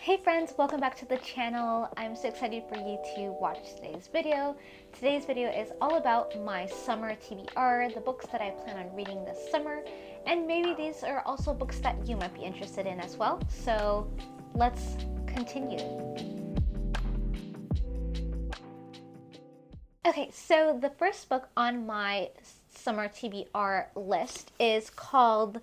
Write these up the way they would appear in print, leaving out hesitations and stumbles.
Hey friends, welcome back to the channel. I'm so excited for you to watch today's video. Today's video is all about my summer TBR, the books that I plan on reading this summer, and maybe these are also books that you might be interested in as well. So let's continue. Okay, so the first book on my summer TBR list is called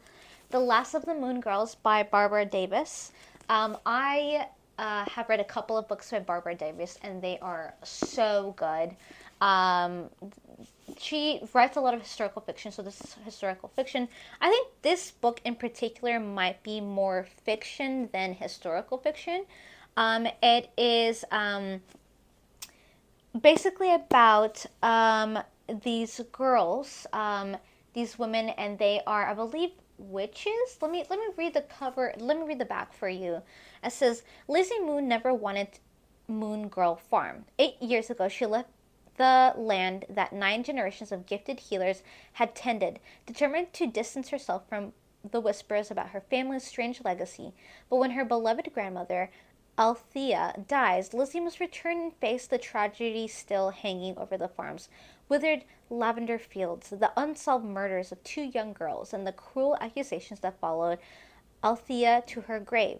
The Last of the Moon Girls by Barbara Davis. I have read a couple of books by Barbara Davis, and they are so good. Um, she writes a lot of historical fiction, so this is historical fiction. I think this book in particular might be more fiction than historical fiction. It is basically about these girls, these women, and they are, I believe, witches. Let me read the cover. Let me read the back for you. It says, Lizzie Moon never wanted Moon Girl Farm. 8 years ago, she left the land that 9 generations of gifted healers had tended, determined to distance herself from the whispers about her family's strange legacy. But when her beloved grandmother, Althea, dies, Lizzie must return and face the tragedy still hanging over the farm's withered lavender fields, the unsolved murders of 2 young girls, and the cruel accusations that followed Althea to her grave.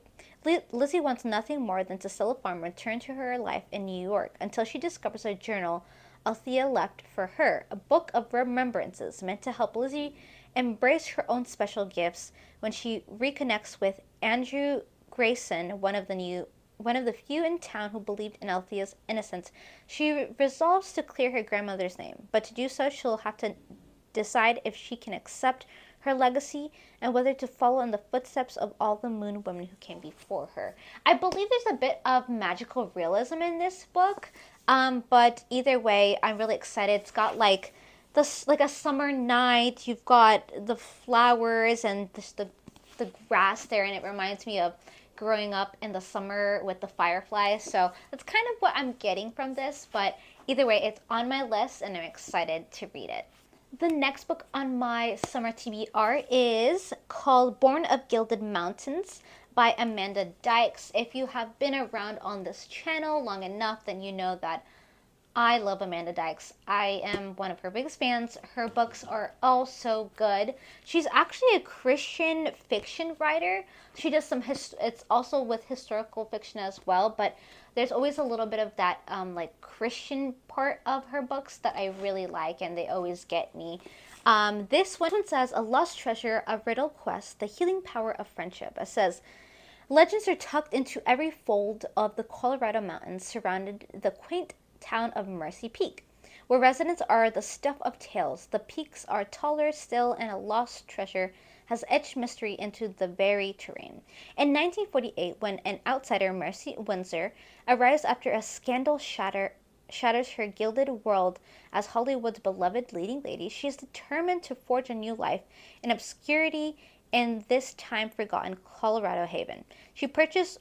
Lizzie wants nothing more than to sell a farm and return to her life in New York until she discovers a journal Althea left for her, a book of remembrances meant to help Lizzie embrace her own special gifts when she reconnects with Andrew Grayson, one of the few in town who believed in Althea's innocence. She resolves to clear her grandmother's name, but to do so she'll have to decide if she can accept her legacy and whether to follow in the footsteps of all the moon women who came before her. I believe there's a bit of magical realism in this book, but either way, I'm really excited. It's got like a summer night. You've got the flowers and the grass there, and it reminds me of growing up in the summer with the fireflies. So that's kind of what I'm getting from this, but either way, it's on my list and I'm excited to read it. The next book on my summer TBR is called Born of Gilded Mountains by Amanda Dykes. If you have been around on this channel long enough, then you know that I love Amanda Dykes. I am one of her biggest fans. Her books are all so good. She's actually a Christian fiction writer. She does some, it's also with historical fiction as well, but there's always a little bit of that like Christian part of her books that I really like, and they always get me. This one says, A Lost Treasure, A Riddle Quest, The Healing Power of Friendship. It says, legends are tucked into every fold of the Colorado mountains surrounded the quaint town of Mercy Peak, where residents are the stuff of tales. The peaks are taller still, and a lost treasure has etched mystery into the very terrain. In 1948, when an outsider, Mercy Windsor, arrives after a scandal shatters her gilded world as Hollywood's beloved leading lady, she is determined to forge a new life in obscurity in this time forgotten Colorado haven. She purchased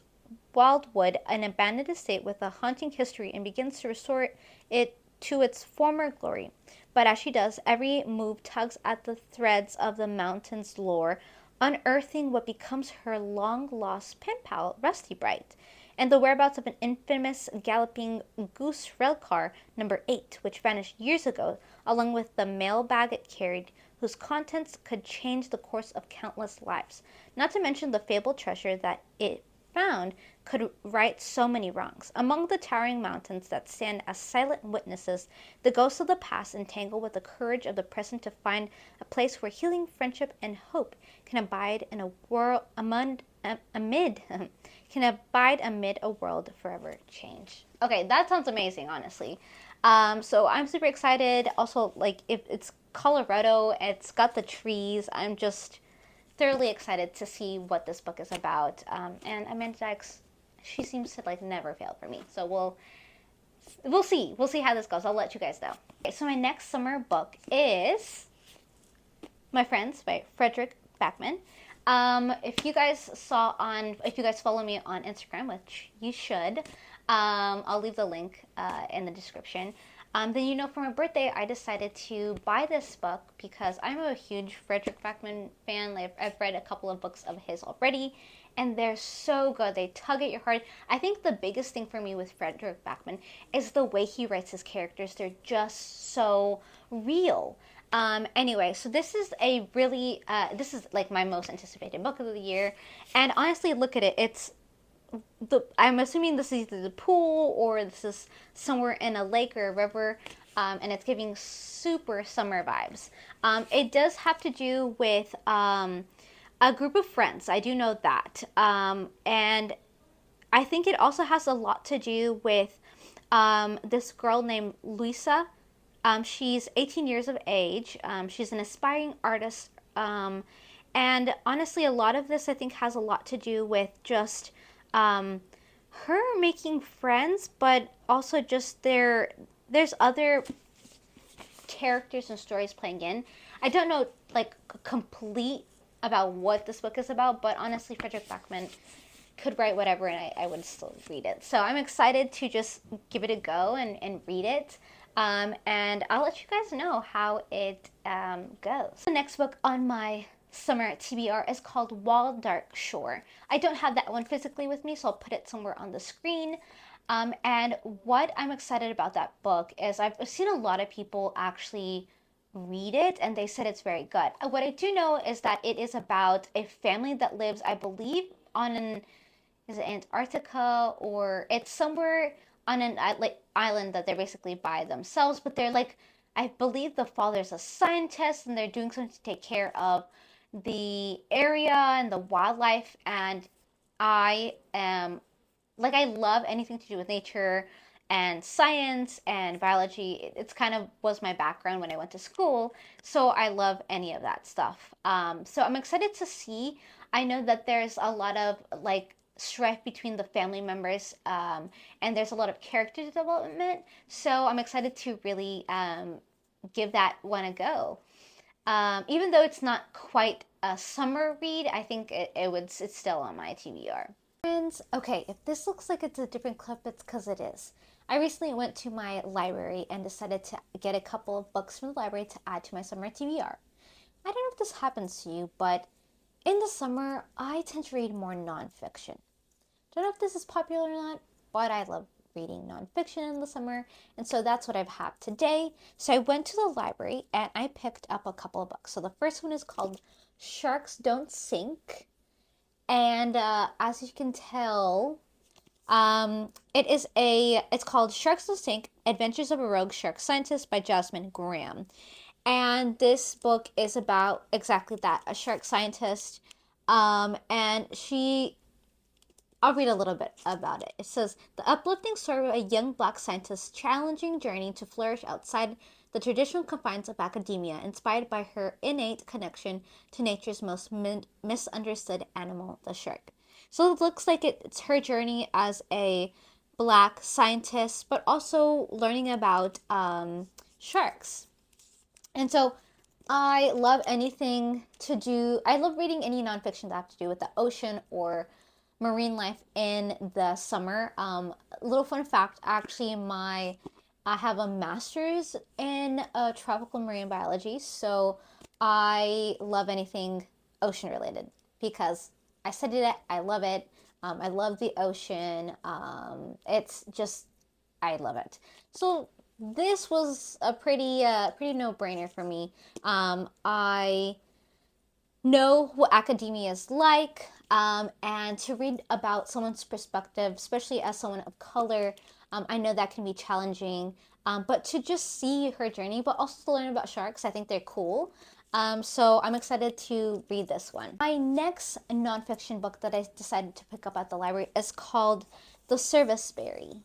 Wildwood, an abandoned estate with a haunting history, and begins to restore it to its former glory. But as she does, every move tugs at the threads of the mountain's lore, unearthing what becomes her long-lost pen pal, Rusty Bright, and the whereabouts of an infamous galloping goose railcar, number 8, which vanished years ago, along with the mailbag it carried, whose contents could change the course of countless lives. Not to mention the fabled treasure that it found could right so many wrongs. Among the towering mountains that stand as silent witnesses, the ghosts of the past entangle with the courage of the present to find a place where healing, friendship, and hope can abide in a world amid a world forever changed. Okay, that sounds amazing, honestly. So I'm super excited. Also, like, if it's Colorado, it's got the trees. I'm just thoroughly excited to see what this book is about. And Amanda Dykes, she seems to like never fail for me. So we'll see how this goes. I'll let you guys know. Okay, so my next summer book is My Friends by Frederick Backman. If you guys follow me on Instagram, which you should, I'll leave the link in the description. Then you know, for my birthday, I decided to buy this book because I'm a huge Frederick Backman fan. I've read a couple of books of his already, and they're so good. They tug at your heart. I think the biggest thing for me with Frederick Backman is the way he writes his characters. They're just so real. Anyway, so this is a really, this is like my most anticipated book of the year. And honestly, look at it. I'm assuming this is either the pool or this is somewhere in a lake or a river, and it's giving super summer vibes. It does have to do with a group of friends. I do know that. And I think it also has a lot to do with this girl named Luisa. She's 18 years of age. She's an aspiring artist. And honestly, a lot of this I think has a lot to do with just her making friends, but also just there's other characters and stories playing in. I don't know like complete about what this book is about, but honestly, Frederick Backman could write whatever and I would still read it. So I'm excited to just give it a go and read it. And I'll let you guys know how it goes. The next book on my summer TBR is called Wild Dark Shore. I don't have that one physically with me, so I'll put it somewhere on the screen. And what I'm excited about that book is I've seen a lot of people actually read it and they said it's very good. What I do know is that it is about a family that lives, I believe, on is it Antarctica, or it's somewhere on an like island that they're basically by themselves, but they're like, I believe the father's a scientist and they're doing something to take care of the area and the wildlife. And I am like, I love anything to do with nature and science and biology. It's kind of was my background when I went to school, so I love any of that stuff. So I'm excited to see. I know that there's a lot of like strife between the family members, and there's a lot of character development. So I'm excited to really give that one a go. Even though it's not quite a summer read, I think it's still on my TBR. Friends, okay, if this looks like it's a different clip, it's because it is. I recently went to my library and decided to get a couple of books from the library to add to my summer TBR. I don't know if this happens to you, but in the summer, I tend to read more nonfiction. Don't know if this is popular or not, but I love reading nonfiction in the summer, and so that's what I've had today. So I went to the library and I picked up a couple of books. So the first one is called Sharks Don't Sink, and as you can tell, it's called Sharks Don't Sink: Adventures of a Rogue Shark Scientist by Jasmine Graham. And this book is about exactly that, a shark scientist. And I'll read a little bit about it. It says, the uplifting story of a young black scientist's challenging journey to flourish outside the traditional confines of academia, inspired by her innate connection to nature's most misunderstood animal, the shark. So it looks like it's her journey as a black scientist, but also learning about sharks. And so I love I love reading any nonfiction that have to do with the ocean or marine life in the summer. Little fun fact, actually, I have a master's in tropical marine biology, so I love anything ocean related because I studied it, I love it. I love the ocean. It's just, I love it. So this was a pretty no-brainer for me. I know what academia is like, and to read about someone's perspective, especially as someone of color, I know that can be challenging, but to just see her journey, but also to learn about sharks, I think they're cool. So I'm excited to read this one. My next nonfiction book that I decided to pick up at the library is called The Serviceberry.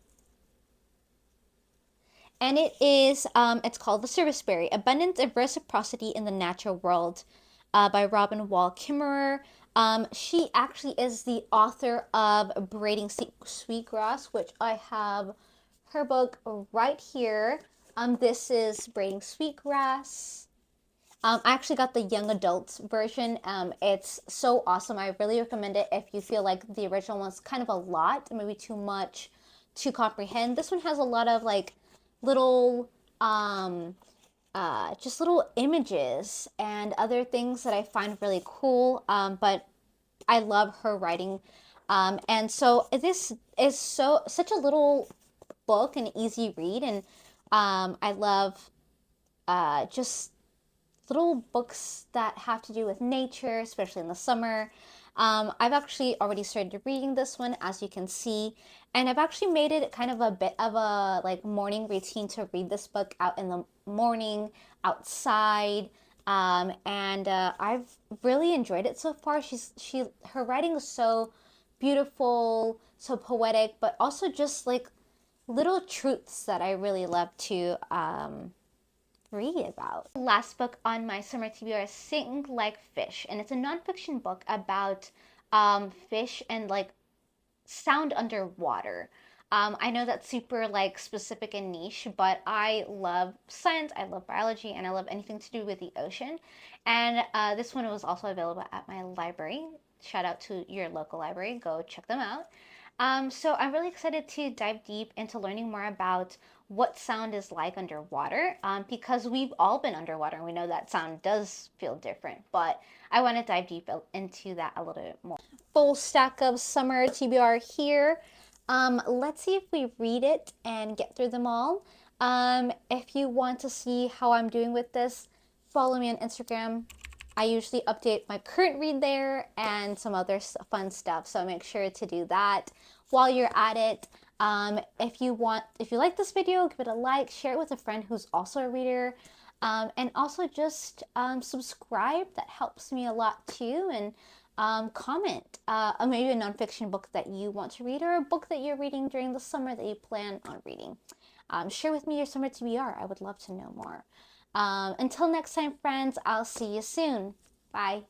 And it's called The Serviceberry: Abundance and Reciprocity in the Natural World, by Robin Wall Kimmerer. She actually is the author of Braiding Sweetgrass, which I have her book right here. This is Braiding Sweetgrass. I actually got the young adults version. It's so awesome. I really recommend it if you feel like the original one's kind of a lot, maybe too much to comprehend. This one has a lot of like little just little images and other things that I find really cool. But I love her writing. And so this is such a little book, an easy read, and I love just little books that have to do with nature, especially in the summer. I've actually already started reading this one, as you can see, and I've actually made it kind of a bit of a like morning routine to read this book out in the morning, outside, and I've really enjoyed it so far. Her writing is so beautiful, so poetic, but also just like little truths that I really love to read about. Last book on my Summer TBR is Sing Like Fish, and it's a nonfiction book about fish and like sound underwater. I know that's super like specific and niche, but I love science, I love biology, and I love anything to do with the ocean. And this one was also available at my library. Shout out to your local library, go check them out. So I'm really excited to dive deep into learning more about what sound is like underwater, because we've all been underwater and we know that sound does feel different, but I want to dive deep into that a little bit more. Full stack of Summer TBR here. Let's see if we read it and get through them all. If you want to see how I'm doing with this, follow me on Instagram. I usually update my current read there and some other fun stuff, so make sure to do that while you're at it. If you like this video, give it a like, share it with a friend who's also a reader, and also just subscribe. That helps me a lot too. And comment maybe a nonfiction book that you want to read, or a book that you're reading during the summer that you plan on reading. Share with me your Summer TBR. I would love to know more. Until next time, friends, I'll see you soon. Bye.